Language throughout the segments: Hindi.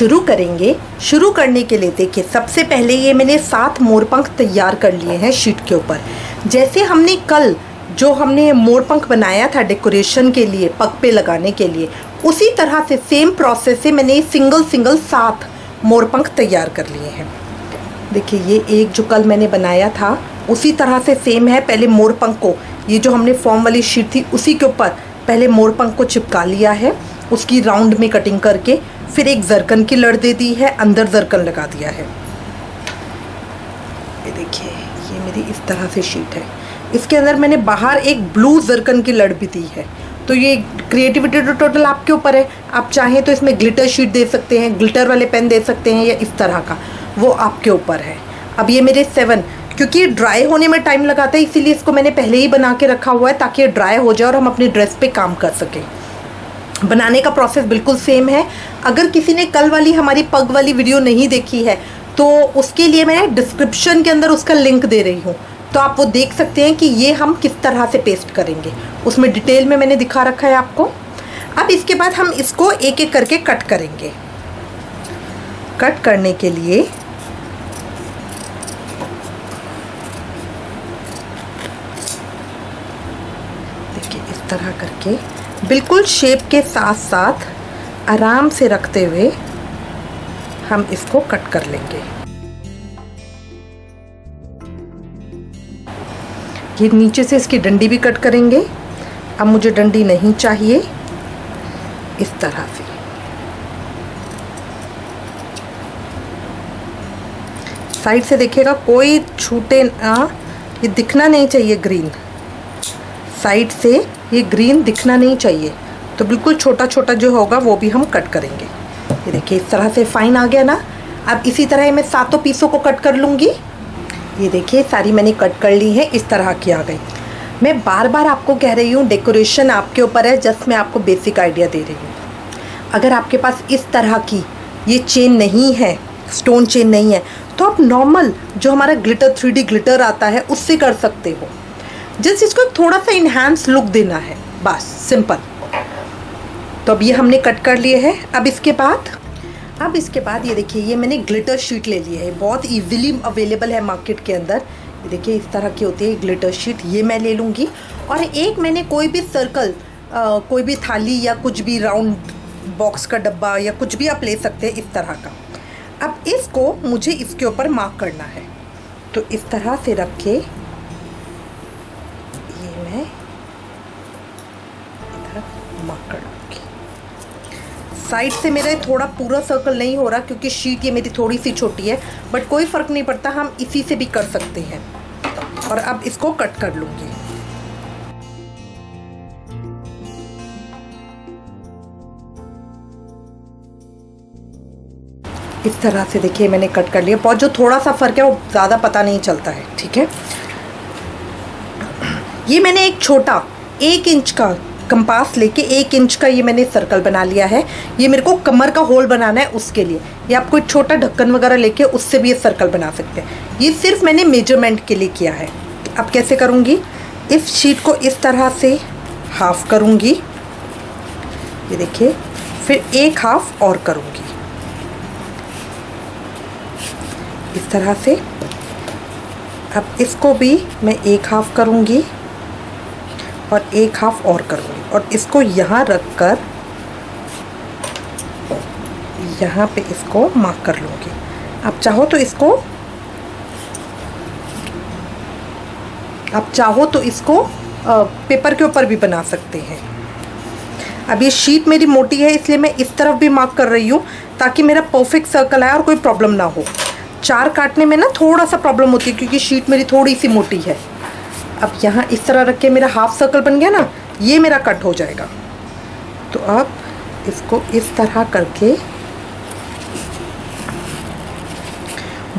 शुरू करेंगे। शुरू करने के लिए देखिए, सबसे पहले ये मैंने 7 मोरपंख तैयार कर लिए हैं शीट के ऊपर। जैसे हमने कल जो हमने मोरपंख बनाया था डेकोरेशन के लिए, पग पे लगाने के लिए, उसी तरह से सेम प्रोसेस से मैंने सिंगल 7 मोरपंख तैयार कर लिए हैं। देखिए, ये एक जो कल मैंने बनाया था उसी तरह से सेम है। पहले मोरपंख को, ये जो हमने फॉर्म वाली शीट थी उसी के ऊपर पहले मोरपंख को चिपका लिया है, उसकी राउंड में कटिंग करके, फिर एक जरकन की लड़ दे दी है, अंदर जरकन लगा दिया है। ये देखिए, ये मेरी इस तरह से शीट है। इसके अंदर मैंने बाहर एक ब्लू जरकन की लड़ भी दी है। तो ये क्रिएटिविटी तो टोटल आपके ऊपर है। आप चाहें तो इसमें ग्लिटर शीट दे सकते हैं, ग्लिटर वाले पेन दे सकते हैं, या इस तरह का, वो आपके ऊपर है। अब ये मेरे 7, क्योंकि ड्राई होने में टाइम लगाता है इसीलिए इसको मैंने पहले ही बना के रखा हुआ है, ताकि ये ड्राई हो जाए और हम अपनी ड्रेस पे काम कर सकें। बनाने का प्रोसेस बिल्कुल सेम है। अगर किसी ने कल वाली हमारी पग वाली वीडियो नहीं देखी है तो उसके लिए मैं डिस्क्रिप्शन के अंदर उसका लिंक दे रही हूँ, तो आप वो देख सकते हैं कि ये हम किस तरह से पेस्ट करेंगे। उसमें डिटेल में मैंने दिखा रखा है आपको। अब इसके बाद हम इसको एक एक करके कट करेंगे। कट करने के लिए देखिए, इस तरह करके बिल्कुल शेप के साथ साथ आराम से रखते हुए हम इसको कट कर लेंगे। ये नीचे से इसकी डंडी भी कट करेंगे। अब मुझे डंडी नहीं चाहिए, इस तरह से साइड से देखिएगा, कोई छूटे ना, ये दिखना नहीं चाहिए ग्रीन, साइड से ये ग्रीन दिखना नहीं चाहिए। तो बिल्कुल छोटा छोटा जो होगा वो भी हम कट करेंगे। ये देखिए, इस तरह से फाइन आ गया ना। अब इसी तरह मैं 7 पीसों को कट कर लूँगी। ये देखिए, सारी मैंने कट कर ली है, इस तरह की आ गई। मैं बार बार आपको कह रही हूँ, डेकोरेशन आपके ऊपर है, जस्ट मैं आपको बेसिक आइडिया दे रही हूँ। अगर आपके पास इस तरह की ये चेन नहीं है, स्टोन चेन नहीं है, तो आप नॉर्मल जो हमारा ग्लिटर 3D ग्लिटर आता है उससे कर सकते हो। जस्ट इसको थोड़ा सा इन्हांस लुक देना है, बस सिंपल। तो अब ये हमने कट कर लिए हैं। अब इसके बाद ये देखिए, ये मैंने ग्लिटर शीट ले ली है। बहुत इजीली अवेलेबल है मार्केट के अंदर। ये देखिए, इस तरह की होती है ग्लिटर शीट, ये मैं ले लूँगी। और एक मैंने कोई भी सर्कल, कोई भी थाली या कुछ भी राउंड बॉक्स का डब्बा या कुछ भी आप ले सकते हैं, इस तरह का। अब इसको मुझे इसके ऊपर मार्क करना है। तो इस तरह से रख के ये मैं इधर मार्क कर लूँगी। साइड से मेरा थोड़ा पूरा सर्कल नहीं हो रहा क्योंकि शीट ये मेरी थोड़ी सी छोटी है, बट कोई फ़र्क नहीं पड़ता, हम इसी से भी कर सकते हैं। और अब इसको कट कर लूँगी। इस तरह से देखिए, मैंने कट कर लिया। बहुत जो थोड़ा सा फ़र्क है वो ज़्यादा पता नहीं चलता है, ठीक है। ये मैंने एक छोटा 1 इंच का कंपास लेके 1 इंच का ये मैंने सर्कल बना लिया है। ये मेरे को कमर का होल बनाना है, उसके लिए। या आप कोई छोटा ढक्कन वगैरह लेके उससे भी ये सर्कल बना सकते हैं। ये सिर्फ मैंने मेजरमेंट के लिए किया है। अब कैसे करूँगी, इस शीट को इस तरह से हाफ करूँगी, ये देखिए, फिर एक हाफ और करूँगी इस तरह से। अब इसको भी मैं एक हाफ करूँगी और एक हाफ और करूँगी, और इसको यहाँ रख कर यहाँ पे इसको मार्क कर लूँगी। आप चाहो तो इसको पेपर के ऊपर भी बना सकते हैं। अब ये शीट मेरी मोटी है इसलिए मैं इस तरफ भी मार्क कर रही हूँ, ताकि मेरा परफेक्ट सर्कल आए और कोई प्रॉब्लम ना हो। 4 काटने में ना थोड़ा सा प्रॉब्लम होती है क्योंकि शीट मेरी थोड़ी सी मोटी है। अब यहाँ इस तरह रख के मेरा हाफ सर्कल बन गया ना, ये मेरा कट हो जाएगा। तो अब इसको इस तरह करके,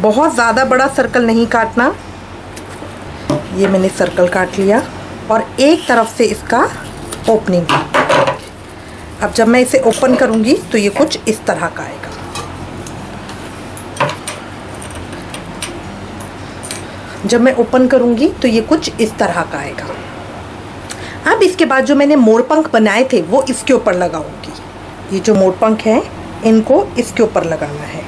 बहुत ज़्यादा बड़ा सर्कल नहीं काटना। ये मैंने सर्कल काट लिया और एक तरफ से इसका ओपनिंग। अब जब मैं इसे ओपन करूँगी तो ये कुछ इस तरह का आएगा। जब मैं ओपन करूँगी तो ये कुछ इस तरह का आएगा। अब इसके बाद जो मैंने मोरपंख बनाए थे वो इसके ऊपर लगाऊंगी। ये जो मोरपंख है इनको इसके ऊपर लगाना है।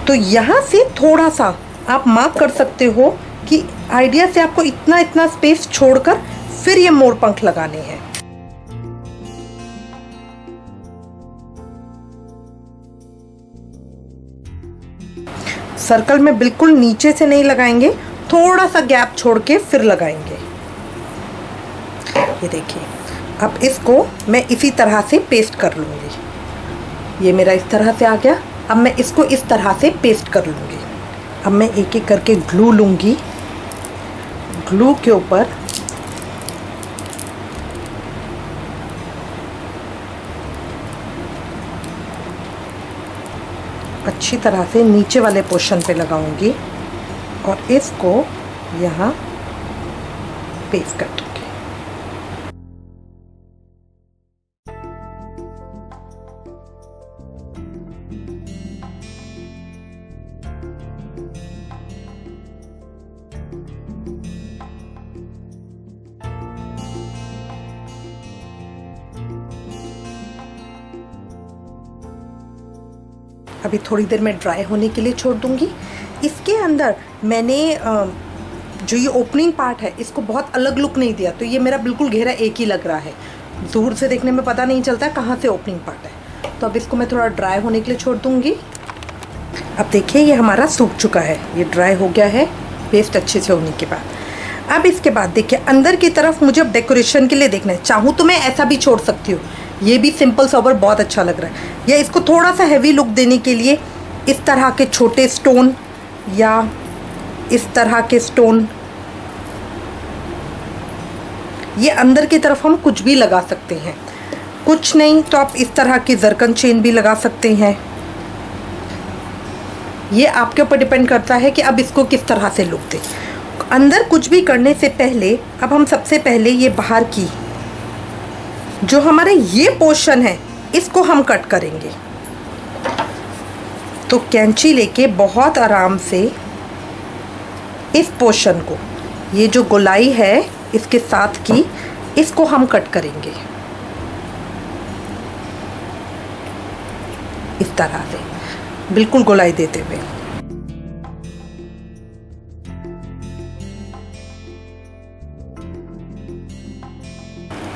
तो यहाँ से थोड़ा सा आप मार्क कर सकते हो कि आइडिया से आपको इतना इतना स्पेस छोड़कर फिर ये मोर पंख लगाने हैं। सर्कल में बिल्कुल नीचे से नहीं लगाएंगे, थोड़ा सा गैप छोड़ के फिर लगाएंगे। ये देखिए, अब इसको मैं इसी तरह से पेस्ट कर लूँगी। ये मेरा इस तरह से आ गया। अब मैं इसको इस तरह से पेस्ट कर लूँगी। अब मैं एक एक करके ग्लू लूँगी। ग्लू के ऊपर अच्छी तरह से नीचे वाले पोर्शन पे लगाऊंगी और इसको यहाँ पेस्ट कर दूँगी। अभी थोड़ी देर में ड्राई होने के लिए छोड़ दूंगी। इसके अंदर मैंने जो ये ओपनिंग पार्ट है इसको बहुत अलग लुक नहीं दिया, तो ये मेरा बिल्कुल घेरा एक ही लग रहा है। दूर से देखने में पता नहीं चलता कहाँ से ओपनिंग पार्ट है। तो अब इसको मैं थोड़ा ड्राई होने के लिए छोड़ दूंगी। अब देखिए ये हमारा सूख चुका है, ये ड्राई हो गया है पेस्ट अच्छे से होने के बाद। अब इसके बाद देखिए अंदर की तरफ मुझे अब डेकोरेशन के लिए देखना है। चाहूँ तो मैं ऐसा भी छोड़ सकती हूँ, ये भी सिंपल सोबर बहुत अच्छा लग रहा है। या इसको थोड़ा सा हैवी लुक देने के लिए इस तरह के छोटे स्टोन या इस तरह के स्टोन, ये अंदर की तरफ हम कुछ भी लगा सकते हैं। कुछ नहीं तो आप इस तरह की जरकन चेन भी लगा सकते हैं। ये आपके ऊपर डिपेंड करता है कि अब इसको किस तरह से लुक दें। अंदर कुछ भी करने से पहले अब हम सबसे पहले ये बाहर की जो हमारे ये पोर्शन है इसको हम कट करेंगे। तो कैंची लेके बहुत आराम से इस पोर्शन को, ये जो गोलाई है इसके साथ की, इसको हम कट करेंगे इस तरह से बिल्कुल गोलाई देते हुए।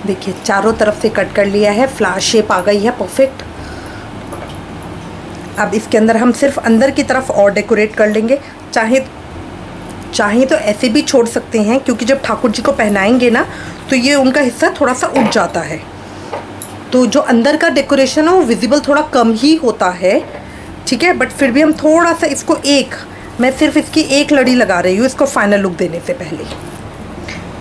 देखिए चारों तरफ से कट कर लिया है, फ्लावर शेप आ गई है परफेक्ट। अब इसके अंदर हम सिर्फ अंदर की तरफ और डेकोरेट कर लेंगे। चाहे तो ऐसे भी छोड़ सकते हैं, क्योंकि जब ठाकुर जी को पहनाएंगे ना तो ये उनका हिस्सा थोड़ा सा उठ जाता है, तो जो अंदर का डेकोरेशन है वो विजिबल थोड़ा कम ही होता है, ठीक है। बट फिर भी हम थोड़ा सा इसको मैं सिर्फ इसकी एक लड़ी लगा रही हूँ इसको फाइनल लुक देने से पहले।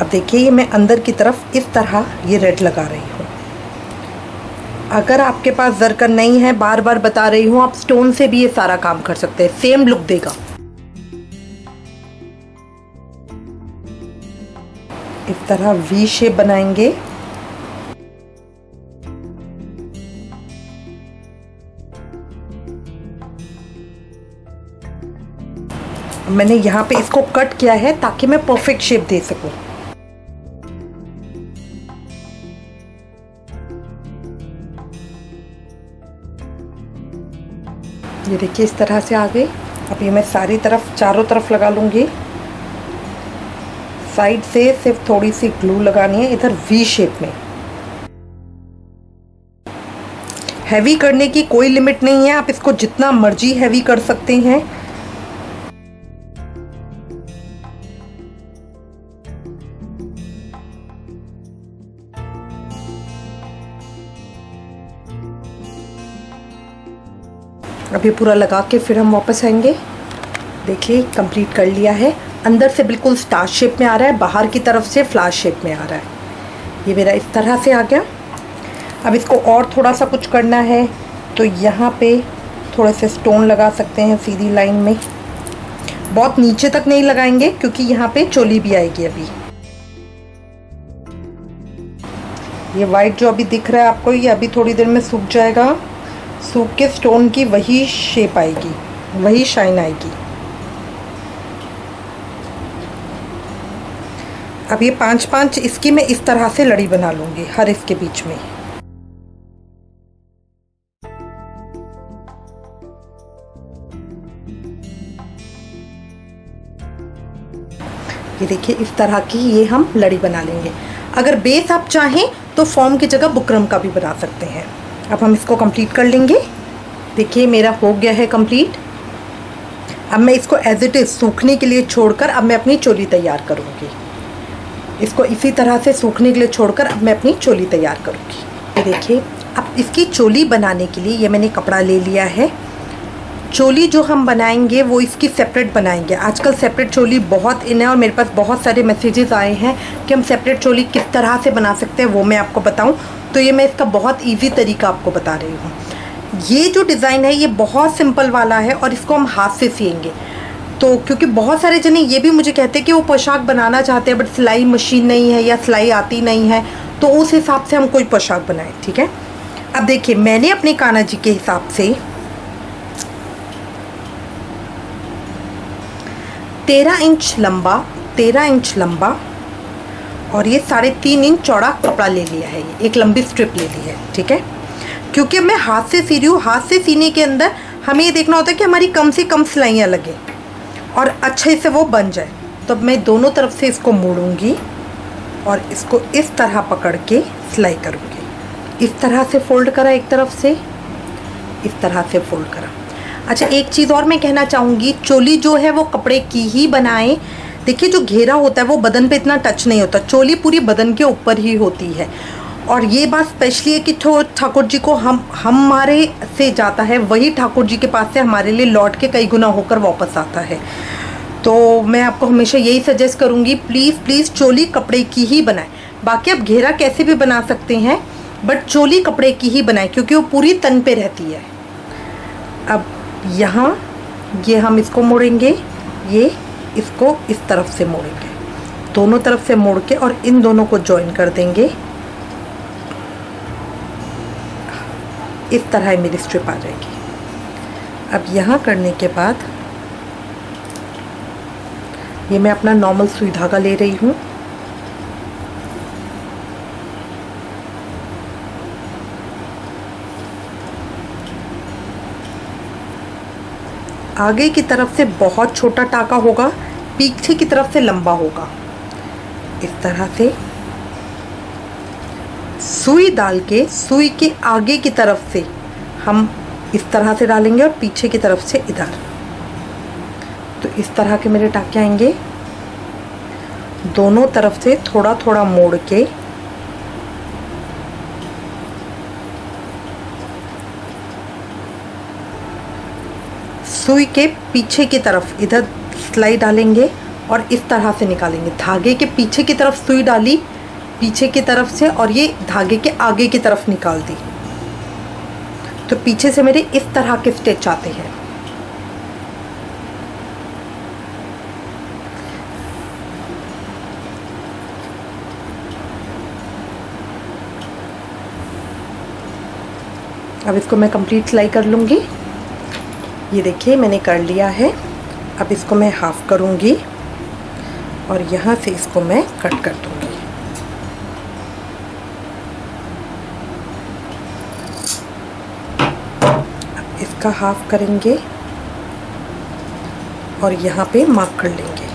अब देखिए ये मैं अंदर की तरफ इस तरह ये रेड लगा रही हूँ। अगर आपके पास जरकन नहीं है, बार बार बता रही हूँ, आप स्टोन से भी ये सारा काम कर सकते हैं, सेम लुक देगा। इस तरह वी शेप बनाएंगे। मैंने यहाँ पे इसको कट किया है ताकि मैं परफेक्ट शेप दे सकूं। ये देखिए इस तरह से आ गई। अब ये मैं सारी तरफ चारों तरफ लगा लूँगी। साइड से सिर्फ थोड़ी सी ग्लू लगानी है इधर वी शेप में। हैवी करने की कोई लिमिट नहीं है, आप इसको जितना मर्जी हैवी कर सकते हैं। अब ये पूरा लगा के फिर हम वापस आएंगे। देखिए कंप्लीट कर लिया है। अंदर से बिल्कुल स्टार शेप में आ रहा है, बाहर की तरफ से फ्लावर शेप में आ रहा है। ये मेरा इस तरह से आ गया। अब इसको और थोड़ा सा कुछ करना है तो यहाँ पे थोड़े से स्टोन लगा सकते हैं सीधी लाइन में। बहुत नीचे तक नहीं लगाएंगे क्योंकि यहाँ पे चोली भी आएगी। अभी ये वाइट जो अभी दिख रहा है आपको, ये अभी थोड़ी देर में सूख जाएगा। सूख के स्टोन की वही शेप आएगी, वही शाइन आएगी। अब ये 5-5 इसकी मैं इस तरह से लड़ी बना लूँगी हर इसके बीच में। ये देखिए इस तरह की ये हम लड़ी बना लेंगे। अगर बेस आप चाहें तो फॉर्म की जगह बुकरम का भी बना सकते हैं। अब हम इसको कंप्लीट कर लेंगे। देखिए मेरा हो गया है कंप्लीट। अब मैं इसको एज इट इज़ सूखने के लिए छोड़कर अब मैं अपनी चोली तैयार करूँगी। इसको इसी तरह से सूखने के लिए छोड़कर अब मैं अपनी चोली तैयार करूँगी। ये देखिए अब इसकी चोली बनाने के लिए ये मैंने कपड़ा ले लिया है। चोली जो हम बनाएंगे वो इसकी सेपरेट बनाएंगे। आजकल सेपरेट चोली बहुत इन है और मेरे पास बहुत सारे मैसेजेस आए हैं कि हम सेपरेट चोली किस तरह से बना सकते हैं, वो मैं आपको बताऊं। तो ये मैं इसका बहुत इजी तरीका आपको बता रही हूँ। ये जो डिज़ाइन है ये बहुत सिंपल वाला है और इसको हम हाथ से सिएंगे। तो क्योंकि बहुत सारे जने ये भी मुझे कहते हैं कि वो पोशाक बनाना चाहते हैं बट सिलाई मशीन नहीं है या सिलाई आती नहीं है, तो उस हिसाब से हम कोई पोशाक बनाएं। ठीक है, अब देखिए मैंने अपने कान्हा जी के हिसाब से 13 इंच लंबा और ये 3.5 इंच चौड़ा कपड़ा ले लिया है। ये एक लंबी स्ट्रिप ले ली है। ठीक है, क्योंकि मैं हाथ से सी रही हूँ, हाथ से सीने के अंदर हमें ये देखना होता है कि हमारी कम से कम सिलाइयाँ लगे और अच्छे से वो बन जाए। तो मैं दोनों तरफ से इसको मोड़ूंगी और इसको इस तरह पकड़ के सिलाई करूँगी। इस तरह से फोल्ड करा, एक तरफ से इस तरह से फोल्ड करा। अच्छा एक चीज़ और मैं कहना चाहूँगी, चोली जो है वो कपड़े की ही बनाएं। देखिए जो घेरा होता है वो बदन पे इतना टच नहीं होता, चोली पूरी बदन के ऊपर ही होती है। और ये बात स्पेशली है कि ठाकुर जी को हमारे से जाता है, वही ठाकुर जी के पास से हमारे लिए लौट के कई गुना होकर वापस आता है। तो मैं आपको हमेशा यही सजेस्ट करूँगी, प्लीज़ चोली कपड़े की ही बनाएं। बाकी आप घेरा कैसे भी बना सकते हैं बट चोली कपड़े की ही बनाएं क्योंकि वो पूरी तन पे रहती है। अब यहाँ ये हम इसको मोड़ेंगे, ये इसको इस तरफ से मोड़ेंगे, दोनों तरफ से मोड़ के और इन दोनों को जॉइन कर देंगे। इस तरह मेरी स्ट्रिप आ जाएगी। अब यहाँ करने के बाद ये मैं अपना नॉर्मल सुई धागा ले रही हूँ। आगे की तरफ से बहुत छोटा टाका होगा, पीछे की तरफ से लंबा होगा। इस तरह से सुई डाल के सुई के आगे की तरफ से हम इस तरह से डालेंगे और पीछे की तरफ से इधर। तो इस तरह के मेरे टाके आएंगे। दोनों तरफ से थोड़ा थोड़ा मोड़ के सुई के पीछे की तरफ इधर सिलाई डालेंगे और इस तरह से निकालेंगे। धागे के पीछे की तरफ सुई डाली पीछे की तरफ से और ये धागे के आगे की तरफ निकाल दी। तो पीछे से मेरे इस तरह के स्टिच आते हैं। अब इसको मैं कंप्लीट सिलाई कर लूँगी। ये देखिए मैंने कर लिया है। अब इसको मैं हाफ करूँगी और यहाँ से इसको मैं कट कर दूँगी। अब इसका हाफ करेंगे और यहाँ पे मार्क कर लेंगे।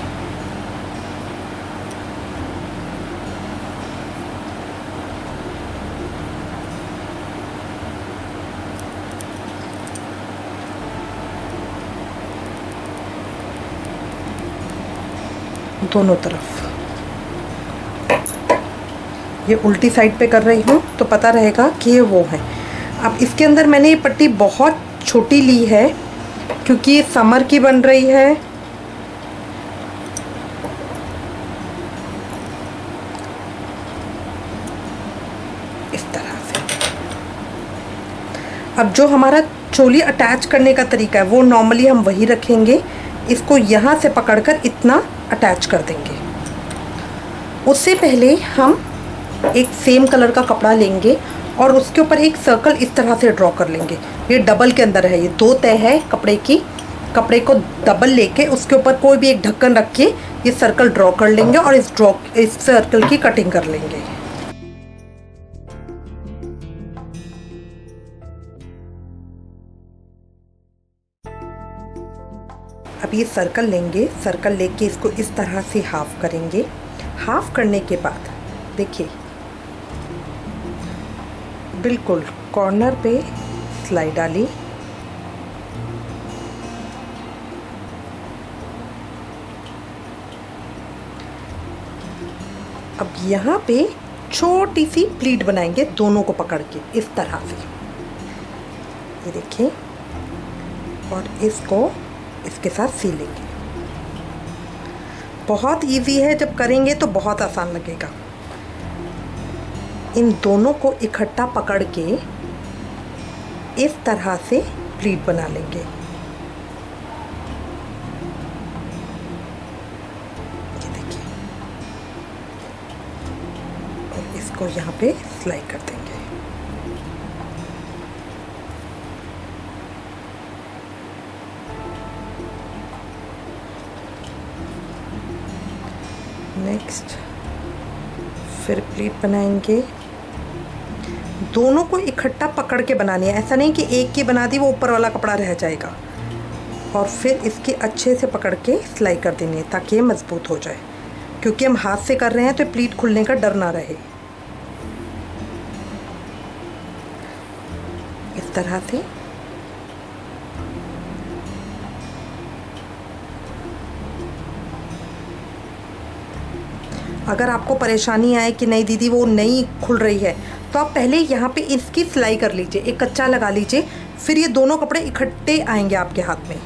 दोनों तरफ ये उल्टी साइड पे कर रही हूँ तो पता रहेगा कि ये वो है। अब इसके अंदर मैंने ये पट्टी बहुत छोटी ली है क्योंकि ये समर की बन रही है। इस तरह से अब जो हमारा चोली अटैच करने का तरीका है वो नॉर्मली हम वही रखेंगे। इसको यहाँ से पकड़कर इतना अटैच कर देंगे। उससे पहले हम एक सेम कलर का कपड़ा लेंगे और उसके ऊपर एक सर्कल इस तरह से ड्रॉ कर लेंगे। ये डबल के अंदर है, ये 2 तह है कपड़े की। कपड़े को डबल लेके उसके ऊपर कोई भी एक ढक्कन रख के ये सर्कल ड्रॉ कर लेंगे और इस सर्कल की कटिंग कर लेंगे। अब ये सर्कल लेंगे, सर्कल लेके इसको इस तरह से हाफ करेंगे। हाफ करने के बाद देखिए बिल्कुल कॉर्नर पे सिलाई डाली, अब यहाँ पे छोटी सी प्लीट बनाएंगे दोनों को पकड़ के इस तरह से, ये देखिए, और इसको इसके साथ सी लेंगे। बहुत इजी है, जब करेंगे तो बहुत आसान लगेगा। इन दोनों को इकट्ठा पकड़ के इस तरह से प्लीट बना लेंगे। ये देखिए, और इसको यहाँ पे सिलाई कर देंगे। नेक्स्ट फिर प्लीट बनाएंगे। दोनों को इकट्ठा पकड़ के बनानी है, ऐसा नहीं कि एक की बना दी वो ऊपर वाला कपड़ा रह जाएगा। और फिर इसके अच्छे से पकड़ के सिलाई कर देनी है ताकि ये मज़बूत हो जाए, क्योंकि हम हाथ से कर रहे हैं तो प्लीट खुलने का डर ना रहे। इस तरह से अगर आपको परेशानी आए कि नहीं दीदी वो नहीं खुल रही है, तो आप पहले यहाँ पे इसकी सिलाई कर लीजिए, एक कच्चा लगा लीजिए, फिर ये दोनों कपड़े इकट्ठे आएंगे आपके हाथ में।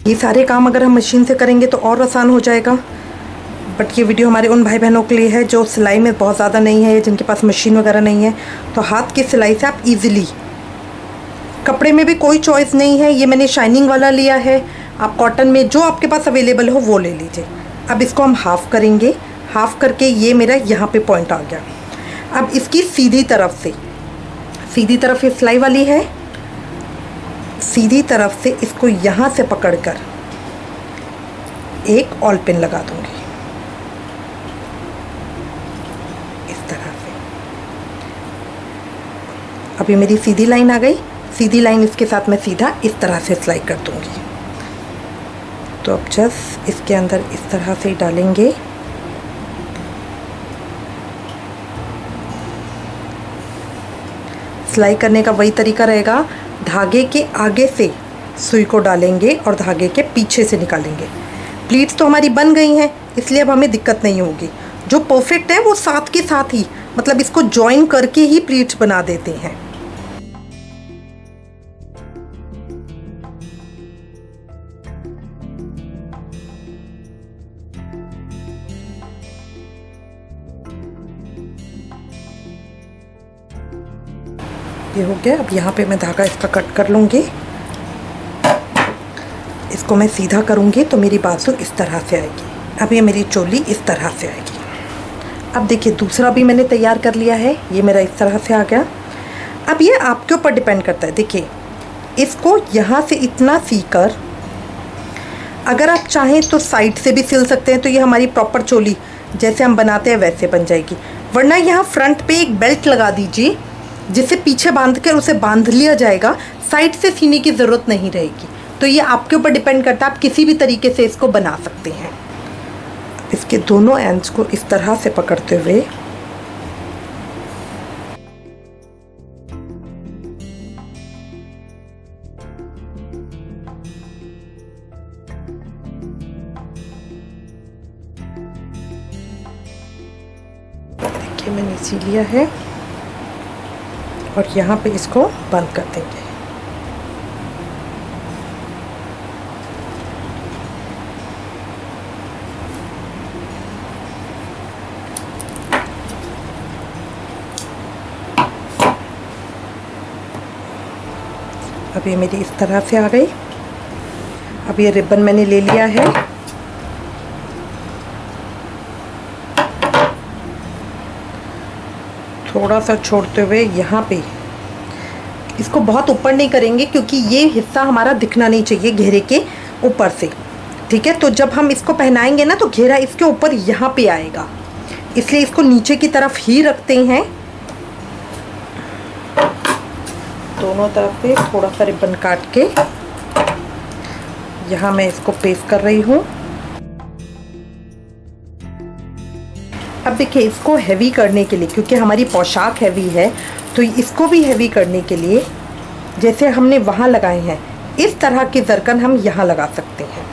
ये सारे काम अगर हम मशीन से करेंगे तो और आसान हो जाएगा, बट ये वीडियो हमारे उन भाई बहनों के लिए है जो सिलाई में बहुत ज़्यादा नहीं है, जिनके पास मशीन वगैरह नहीं है। तो हाथ की सिलाई से आप इजीली, कपड़े में भी कोई चॉइस नहीं है, ये मैंने शाइनिंग वाला लिया है, आप कॉटन में जो आपके पास अवेलेबल हो वो ले लीजिए। अब इसको हम हाफ़ करेंगे, हाफ़ करके ये मेरा यहाँ पे पॉइंट आ गया। अब इसकी सीधी तरफ से, सीधी तरफ ये सिलाई वाली है, सीधी तरफ से इसको यहाँ से पकड़कर एक ऑल पिन लगा दूंगी इस तरह से। अभी मेरी सीधी लाइन आ गई, सीधी लाइन इसके साथ मैं सीधा इस तरह से सिलाई कर दूंगी। तो अब जस्ट इसके अंदर इस तरह से डालेंगे, सिलाई करने का वही तरीका रहेगा, धागे के आगे से सुई को डालेंगे और धागे के पीछे से निकालेंगे। प्लीट्स तो हमारी बन गई हैं, इसलिए अब हमें दिक्कत नहीं होगी। जो परफेक्ट है वो साथ के साथ ही, मतलब इसको जॉइन करके ही प्लीट्स बना देते हैं। ये हो गया। अब यहाँ पे मैं धागा इसका कट कर लूँगी, इसको मैं सीधा करूँगी तो मेरी बाजू इस तरह से आएगी। अब ये मेरी चोली इस तरह से आएगी। अब देखिए दूसरा भी मैंने तैयार कर लिया है, ये मेरा इस तरह से आ गया। अब ये आपके ऊपर डिपेंड करता है। देखिए इसको यहाँ से इतना सीकर अगर आप चाहें तो साइड से भी सिल सकते हैं, तो ये हमारी प्रॉपर चोली जैसे हम बनाते हैं वैसे बन जाएगी। वरना यहाँ फ्रंट पे एक बेल्ट लगा दीजिए जिसे पीछे बांध कर उसे बांध लिया जाएगा, साइड से सीने की ज़रूरत नहीं रहेगी। तो ये आपके ऊपर डिपेंड करता है, आप किसी भी तरीके से इसको बना सकते हैं। इसके दोनों एंड्स को इस तरह से पकड़ते हुए देखिए मैंने सी लिया है और यहाँ पे इसको बंद कर देंगे। अब ये मेरी इस तरह से आ गई। अब ये रिबन मैंने ले लिया है, थोड़ा सा छोड़ते हुए यहाँ पे, इसको बहुत ऊपर नहीं करेंगे क्योंकि ये हिस्सा हमारा दिखना नहीं चाहिए घेरे के ऊपर से, ठीक है। तो जब हम इसको पहनाएंगे ना तो घेरा इसके ऊपर यहाँ पे आएगा, इसलिए इसको नीचे की तरफ ही रखते हैं। दोनों तरफ से थोड़ा सा रिबन काट के यहाँ मैं इसको पेस्ट कर रही हूँ। अब देखिए, इसको हैवी करने के लिए, क्योंकि हमारी पोशाक हैवी है, तो इसको भी हैवी करने के लिए जैसे हमने वहाँ लगाए हैं इस तरह के जरकन हम यहाँ लगा सकते हैं।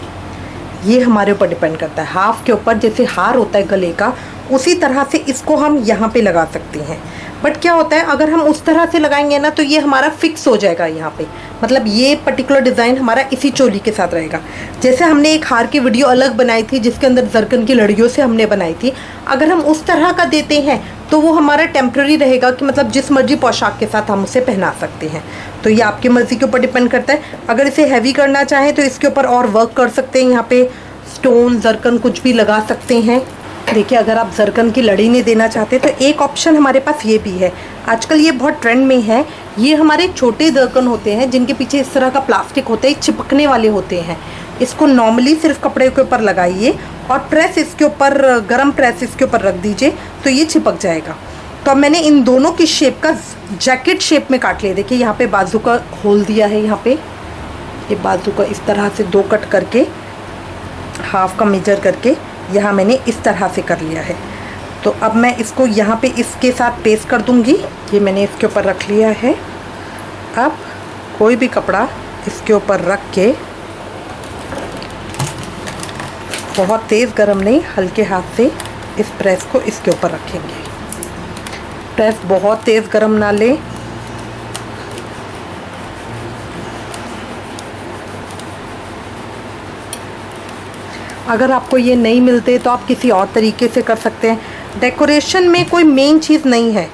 ये हमारे ऊपर डिपेंड करता है। हाफ के ऊपर जैसे हार होता है गले का, उसी तरह से इसको हम यहाँ पे लगा सकते हैं। बट क्या होता है, अगर हम उस तरह से लगाएंगे ना तो ये हमारा फिक्स हो जाएगा यहाँ पे, मतलब ये पर्टिकुलर डिज़ाइन हमारा इसी चोली के साथ रहेगा। जैसे हमने एक हार की वीडियो अलग बनाई थी जिसके अंदर जरकन की लड़ियों से हमने बनाई थी, अगर हम उस तरह का देते हैं तो वो हमारा टेम्प्रेरी रहेगा, कि मतलब जिस मर्जी पोशाक के साथ हम उसे पहना सकते हैं। तो ये आपकी मर्ज़ी के ऊपर डिपेंड करता है। अगर इसे हैवी करना चाहें तो इसके ऊपर और वर्क कर सकते हैं, यहाँ पे स्टोन जरकन कुछ भी लगा सकते हैं। देखिए, अगर आप जरकन की लड़ी नहीं देना चाहते तो एक ऑप्शन हमारे पास ये भी है, आजकल ये बहुत ट्रेंड में है। ये हमारे छोटे जरकन होते हैं जिनके पीछे इस तरह का प्लास्टिक होता है, चिपकने वाले होते हैं। इसको नॉर्मली सिर्फ कपड़े के ऊपर लगाइए और प्रेस इसके ऊपर, गरम प्रेस इसके ऊपर रख दीजिए तो ये चिपक जाएगा। तो अब मैंने इन दोनों की शेप का जैकेट शेप में काट लिया। देखिए, यहाँ पे बाजू का खोल दिया है, यहाँ पे ये बाजू का इस तरह से 2 कट करके, हाफ का मेजर करके यहाँ मैंने इस तरह से कर लिया है। तो अब मैं इसको यहाँ पे इसके साथ पेस्ट कर दूँगी। ये मैंने इसके ऊपर रख लिया है। अब कोई भी कपड़ा इसके ऊपर रख के, बहुत तेज़ गरम नहीं, हल्के हाथ से इस प्रेस को इसके ऊपर रखेंगे। प्रेस बहुत तेज़ गरम ना लें। अगर आपको ये नहीं मिलते तो आप किसी और तरीके से कर सकते हैं। डेकोरेशन में कोई मेन चीज़ नहीं है,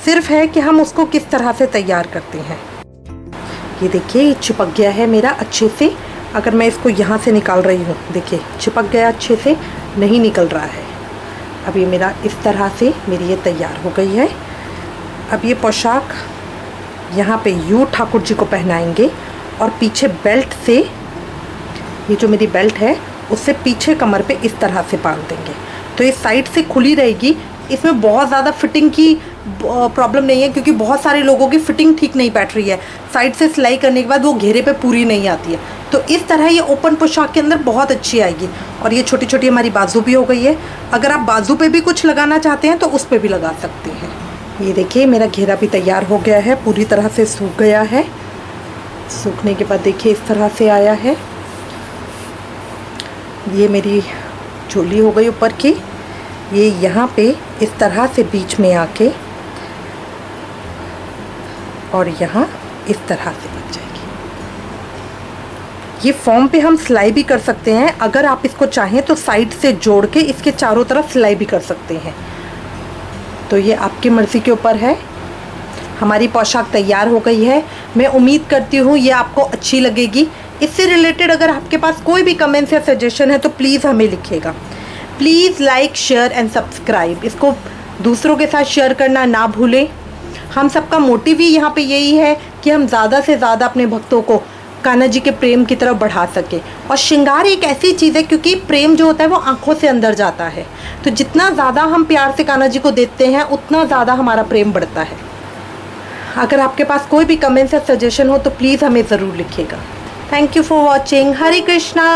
सिर्फ है कि हम उसको किस तरह से तैयार करते हैं। ये देखिए, ये चिपक गया है मेरा अच्छे से। अगर मैं इसको यहाँ से निकाल रही हूँ, देखिए चिपक गया, अच्छे से नहीं निकल रहा है। अब ये मेरा इस तरह से मेरी ये तैयार हो गई है। अब ये पोशाक यहाँ पे यूँ ठाकुर जी को पहनाएंगे और पीछे बेल्ट से, ये जो मेरी बेल्ट है उससे पीछे कमर पे इस तरह से बांध देंगे तो ये साइड से खुली रहेगी। इसमें बहुत ज़्यादा फिटिंग की प्रॉब्लम नहीं है, क्योंकि बहुत सारे लोगों की फिटिंग ठीक नहीं बैठ रही है, साइड से सिलाई करने के बाद वो घेरे पे पूरी नहीं आती है। तो इस तरह ये ओपन पोशाक के अंदर बहुत अच्छी आएगी। और ये छोटी छोटी हमारी बाजू भी हो गई है। अगर आप बाजू पे भी कुछ लगाना चाहते हैं तो उस पर भी लगा सकते हैं। ये देखिए, मेरा घेरा भी तैयार हो गया है, पूरी तरह से सूख गया है। सूखने के बाद देखिए इस तरह से आया है। ये मेरी चोली हो गई ऊपर की। ये यहाँ पे इस तरह से बीच में आके और यहाँ इस तरह से लग जाएगी। ये फॉर्म पे हम सिलाई भी कर सकते हैं। अगर आप इसको चाहें तो साइड से जोड़ के इसके चारों तरफ सिलाई भी कर सकते हैं। तो ये आपकी मर्ज़ी के ऊपर है। हमारी पोशाक तैयार हो गई है। मैं उम्मीद करती हूँ ये आपको अच्छी लगेगी। इससे रिलेटेड अगर आपके पास कोई भी कमेंट्स या सजेशन है तो प्लीज़ हमें लिखिएगा। Please like, share and subscribe. इसको दूसरों के साथ शेयर करना ना भूलें। हम सबका मोटिव ही यहाँ पे यही है कि हम ज़्यादा से ज़्यादा अपने भक्तों को कान्हा जी के प्रेम की तरफ बढ़ा सके। और श्रृंगार एक ऐसी चीज़ है, क्योंकि प्रेम जो होता है वो आंखों से अंदर जाता है, तो जितना ज़्यादा हम प्यार से कान्हा जी को देते हैं उतना ज़्यादा हमारा प्रेम बढ़ता है। अगर आपके पास कोई भी कमेंट्स या सजेशन हो तो प्लीज़ हमें ज़रूर लिखिएगा। Thank you for watching. Hare Krishna.